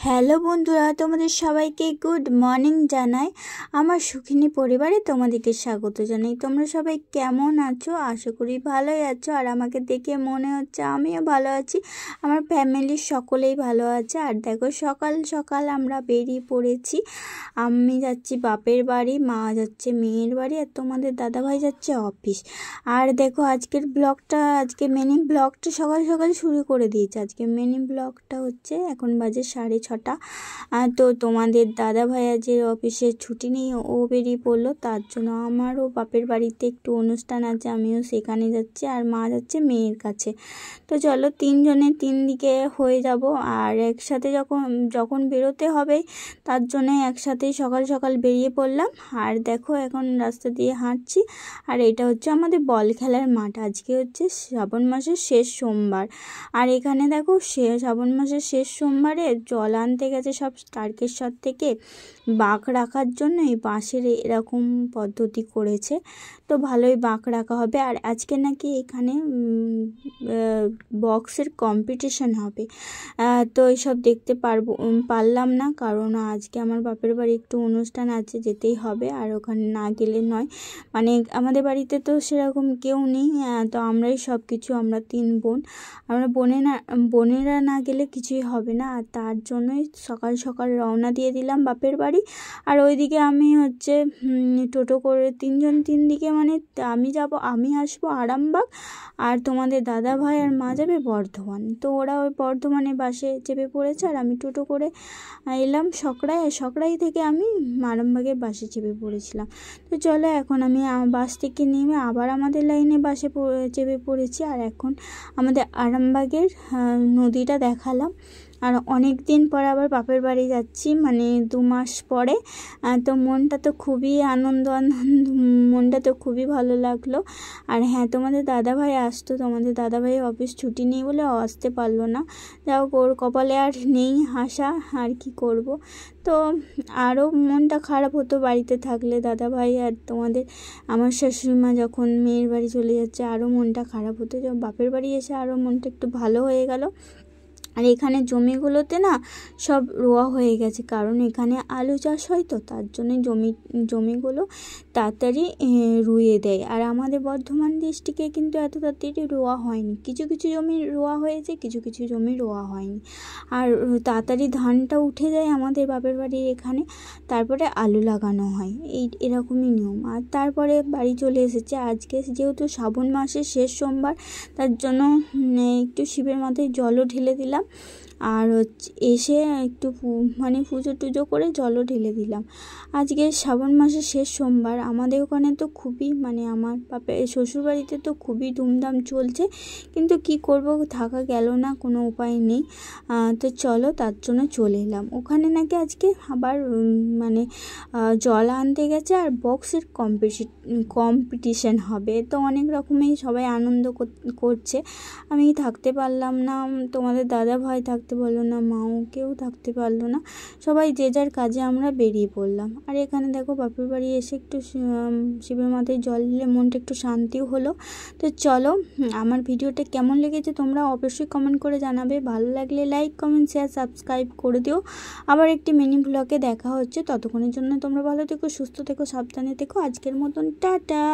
Hello বন্ধুরা, তোমাদের সবাইকে গুড মর্নিং জানাই। আমার সুখিনী পরিবারে তোমাদেরকে স্বাগত জানাই। তোমরা সবাই কেমন আছো? আশা করি ভালোই আছো। আর আমাকে দেখে মনে হচ্ছে আমিও ভালো আছি, আমার ফ্যামিলির সকলেই ভালো আছে। আর দেখো, সকাল সকাল আমরা বেরিয়ে পড়েছি। আমি যাচ্ছি বাপের বাড়ি, মা যাচ্ছে মেয়ের বাড়ি, আর তোমাদের দাদাভাই যাচ্ছে অফিস। আর দেখো, আজকে মিনি ব্লগটা সকাল সকাল শুরু করে দিয়েছে। আজকে মিনি ব্লগটা হচ্ছে, এখন বাজে 6:30। তো তোমাদের দাদা ভাই আজ অফিসে ছুটি নেই, ও বেরিয়ে পড়লো। তার জন্য আমারও বাপের বাড়িতে একটু অনুষ্ঠান আছে, আমিও সেখানে যাচ্ছি। আর মা যাচ্ছে মেয়ের কাছে। তো চলো, তিনজনে তিন দিকে হয়ে যাব। আর একসাথে যখন বেরোতে হবে, তার জন্য একসাথেই সকাল সকাল বেরিয়ে পড়লাম। আর দেখো, এখন রাস্তা দিয়ে হাঁটছি। আর এটা হচ্ছে আমাদের বল খেলার মাঠ। আজকে হচ্ছে শ্রাবণ মাসের শেষ সোমবার। আর এখানে দেখো, শ্রাবণ মাসের শেষ সোমবারে জল আনতে গেছে সব তারকেশ্বর থেকে। বাঁক রাখার জন্য এই বাঁশের এরকম পদ্ধতি করেছে, তো ভালোই বাঁক রাখা হবে। আর আজকে নাকি এখানে বক্সের কম্পিটিশন হবে। তো এইসব দেখতে পারলাম না, কারণ আজকে আমার বাপের বাড়ি একটু অনুষ্ঠান আছে, যেতেই হবে। আর ওখানে না গেলে নয়, মানে আমাদের বাড়িতে তো সেরকম কেউ নেই, তো আমরাই সব কিছু, আমরা 3 বোন, আমরা বোনেরা না গেলে কিছুই হবে না। আর তার জন্যই সকাল সকাল রওনা দিয়ে দিলাম বাপের বাড়ি। আর ওইদিকে আমি হচ্ছে টোটো করে 3জন 3 দিকে, মানে আমি আসবো আরামবাগ, আর তোমাদের দাদা ভাই আর মা যাবে বর্ধমান। তো ওরা ওই বর্ধমানে বাসে চেপে পড়েছে, আর আমি টোটো করে এলাম সকড়াই থেকে আমি আরামবাগের বাসে চেপে পড়েছিলাম। তো চলো, এখন আমি বাস থেকে নেমে আবার আমাদের লাইনে বাসে চেপে পড়েছি। আর এখন আমাদের আরামবাগের নদীটা দেখালাম। আর অনেক দিন পর আবার বাপের বাড়ি যাচ্ছি, মানে 2 মাস পরে। তো মনটা তো খুবই ভালো লাগলো। আর হ্যাঁ, তোমাদের দাদাভাই আসতো, তোমাদের দাদাভাই অফিস ছুটি নেই বলে আসতে পারলো না। যাও, ওর কপালে আর নেই হাসা, আর কি করব। তো আরও মনটা খারাপ হতো বাড়িতে থাকলে, দাদাভাই আর আমার শাশুড়িমা যখন মেয়ের বাড়ি চলে যাচ্ছে, আরও মনটা খারাপ হতো। যখন বাপের বাড়ি এসে আরও মনটা একটু ভালো হয়ে গেল। আর এখানে জমিগুলোতে না সব রোয়া হয়ে গেছে, কারণ এখানে আলু চাষ হয়, তো তার জন্য জমিগুলো তাড়াতাড়ি রুইয়ে দেয়। আর আমাদের বর্ধমান ডিস্ট্রিক্টে কিন্তু এত তাড়াতাড়ি রোয়া হয়নি, কিছু কিছু জমি রোয়া হয়েছে, কিছু কিছু জমি রোয়া হয়নি। আর তাড়াতাড়ি ধানটা উঠে যায় আমাদের বাপের বাড়ির এখানে, তারপরে আলু লাগানো হয়, এরকমই নিয়ম। আর তারপরে বাড়ি চলে এসেছে। আজকে যেহেতু শ্রাবণ মাসের শেষ সোমবার, তার জন্য একটু শিবের মাথায় জলও ঢেলে দিলাম। আর এসে একটু পুজো টুজো করে জলও ঢেলে দিলাম। আজকে শ্রাবণ মাসের শেষ সোমবার। আমাদের ওখানে তো খুবই, মানে আমার শ্বশুরবাড়িতে তো খুবই ধুমধাম চলছে, কিন্তু কি করব, থাকা গেল না, কোনো উপায় নেই। তো চলো, তার জন্য চলে এলাম। ওখানে নাকি আজকে আবার জল আনতে গেছে, আর বক্সের কম্পিটিশন হবে। তো অনেক রকমের সবাই আনন্দ করছে। আমি থাকতে পারলাম না, তোমাদের দাদা ভাই থাকতে পারলো না, মাও কেউ থাকতে পারলো না, সবাই যে যার কাজে আমরা বেরিয়ে পড়লাম। আর এখানে দেখো, বাপের বাড়ি এসে একটু শিবের মাথায় জল দিলে মনটা একটু শান্তিও হলো। তো চলো, আমার ভিডিওটা কেমন লেগেছে তোমরা অবশ্যই কমেন্ট করে জানাবে। ভালো লাগলে লাইক, কমেন্ট, শেয়ার, সাবস্ক্রাইব করে দিও। আবার একটি মিনি ব্লগে দেখা হচ্ছে, ততক্ষণের জন্য তোমরা ভালো থেকো, সুস্থ থেকো, সাবধানে থেকো। আজকের মতন টাটা।